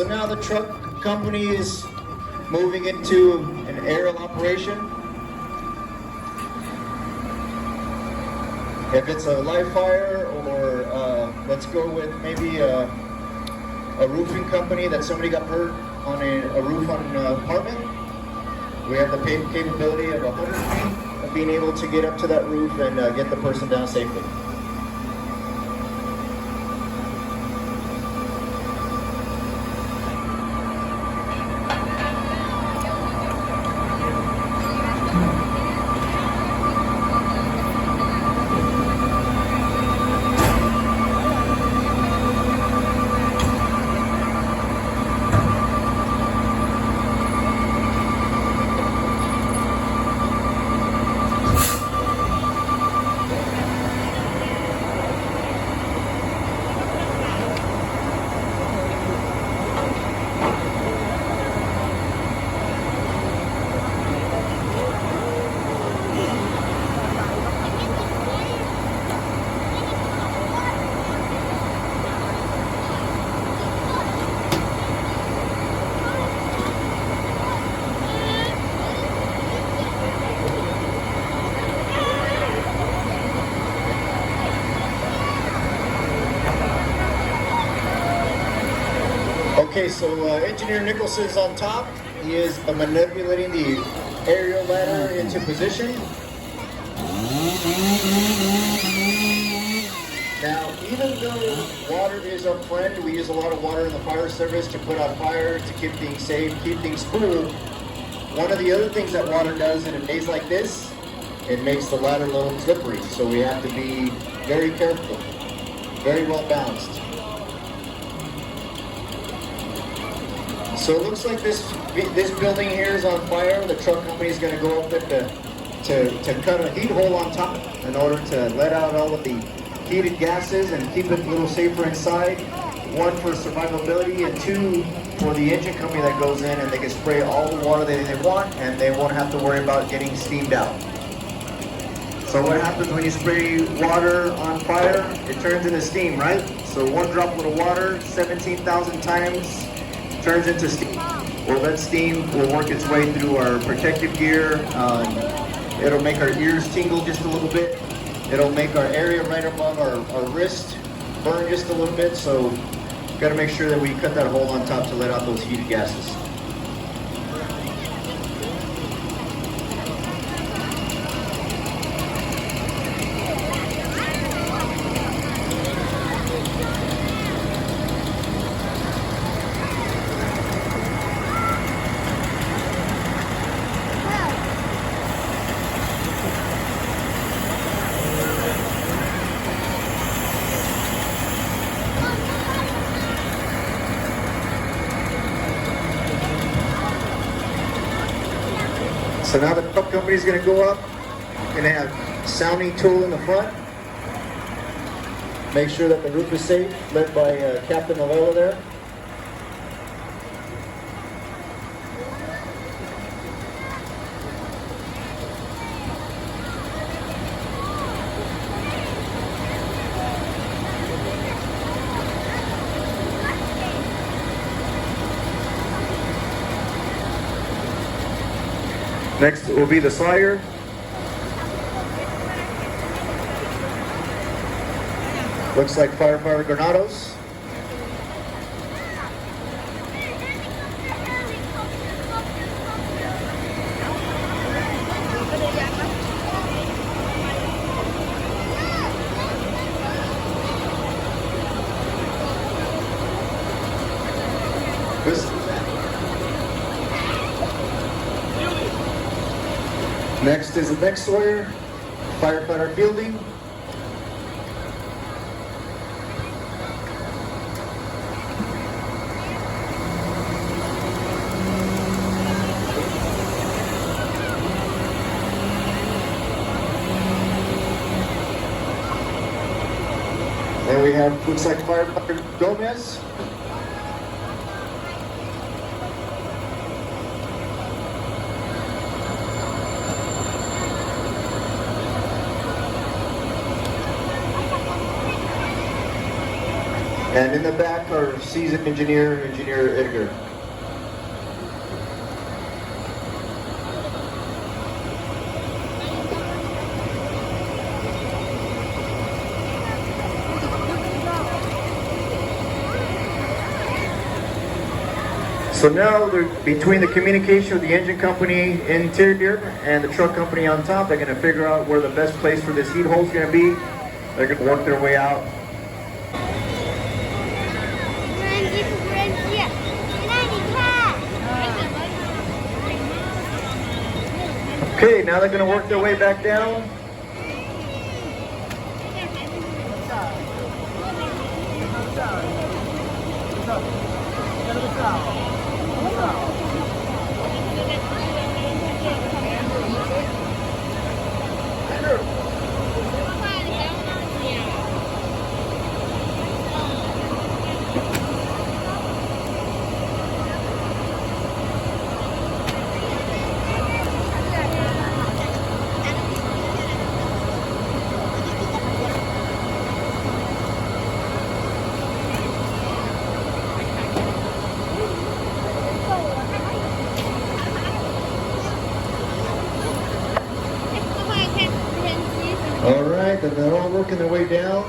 So now the truck company is moving into an aerial operation. If it's a live fire, or let's go with maybe a roofing company that somebody got hurt on a roof on an apartment, we have the capability of 100 feet of being able to get up to that roof and get the person down safely. Okay, so Engineer Nicholson's on top. He is manipulating the aerial ladder into position. Now, even though water is our friend, we use a lot of water in the fire service to put out fire, to keep things safe, keep things cool. One of the other things that water does in a days like this, it makes the ladder a little slippery. So we have to be very careful, very well balanced. So it looks like this building here is on fire. The truck company is going to go up there to cut a heat hole on top in order to let out all of the heated gases and keep it a little safer inside. One, for survivability, and two, for the engine company that goes in and they can spray all the water that they want and they won't have to worry about getting steamed out. So what happens when you spray water on fire? It turns into steam, right? So one droplet of water, 17,000 times, turns into steam. Well, that steam will work its way through our protective gear. It'll make our ears tingle just a little bit. It'll make our area right above our wrist burn just a little bit. So got to make sure that we cut that hole on top to let out those heated gases. So now the truck company is going to go up, going to have sounding tool in the front. Make sure that the roof is safe, led by Captain Novella there. Next will be the Slayer. Looks like firefighter Granados. Next is the next Sawyer, firefighter Fielding. Then we have, looks like firefighter Gomez. And in the back, our seasoned engineer, Engineer Edgar. So now they're between the communication with the engine company interior and the truck company on top, they're going to figure out where the best place for this heat hole is going to be. They're going to work their way out. Okay, now they're going to work their way back down. All right, then they're all working their way down.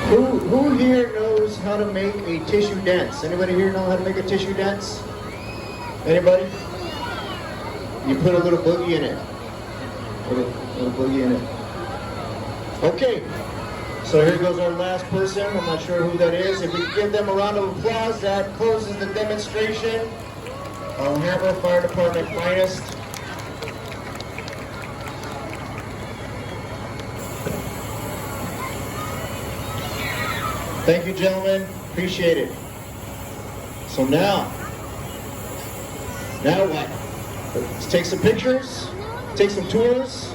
Who here knows how to make a tissue dance? Anybody here know how to make a tissue dance? Anybody? You put a little boogie in it. Put a little boogie in it. Okay. So here goes our last person. I'm not sure who that is. If we could give them a round of applause, that closes the demonstration. Alhambra Fire Department finest. Thank you, gentlemen. Appreciate it. So now what? Let's take some pictures, take some tours.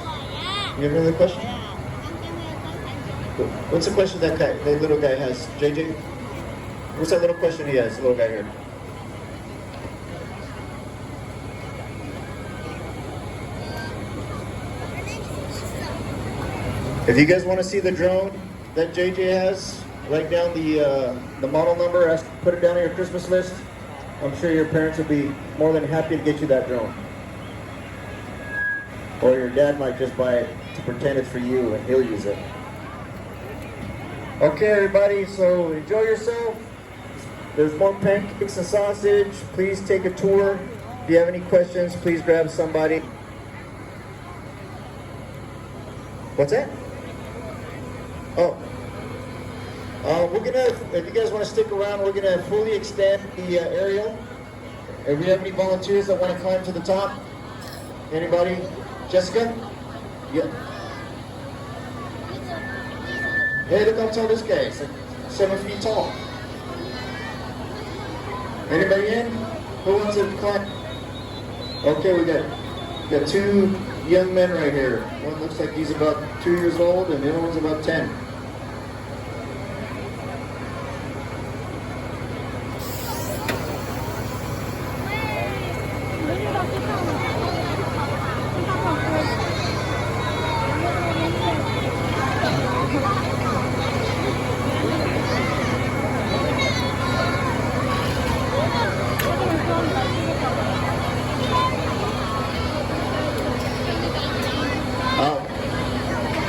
You have another question? What's the question that guy, the little guy has? JJ? What's that little question he has, the little guy here? If you guys want to see the drone that JJ has, write down the model number, put it down on your Christmas list. I'm sure your parents will be more than happy to get you that drone. Or your dad might just buy it to pretend it's for you and he'll use it. Okay, everybody, so enjoy yourself. There's more pancakes and sausage. Please take a tour. If you have any questions, please grab somebody. What's that? Oh. We're gonna, if you guys want to stick around, we're gonna fully extend the aerial. If we have any volunteers that want to climb to the top, anybody? Jessica? Yeah. Hey, look how tall this guy is. Like 7 feet tall. Anybody in? Who wants to climb? Okay, we got two young men right here. One looks like he's about 2 years old, and the other one's about 10.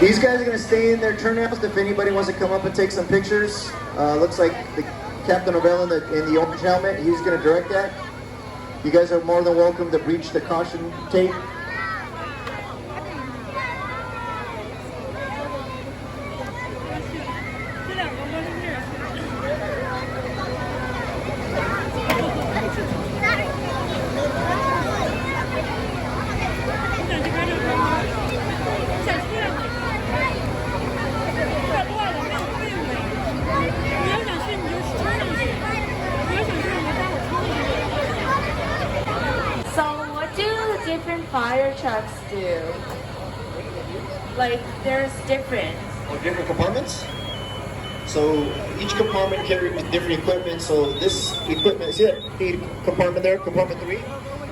These guys are going to stay in their turnouts if anybody wants to come up and take some pictures. Looks like the Captain Novell in the orange helmet, he's going to direct that. You guys are more than welcome to breach the caution tape. Different fire trucks do. Like, there's different. Oh, different compartments? So each compartment carries different equipment. So this equipment, see that compartment there, compartment 3?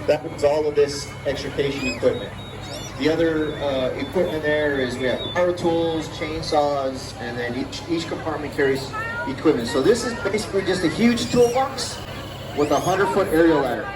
That was all of this extrication equipment. The other equipment there is we have power tools, chainsaws, and then each compartment carries equipment. So this is basically just a huge toolbox with a 100-foot aerial ladder.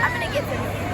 I'm gonna get them.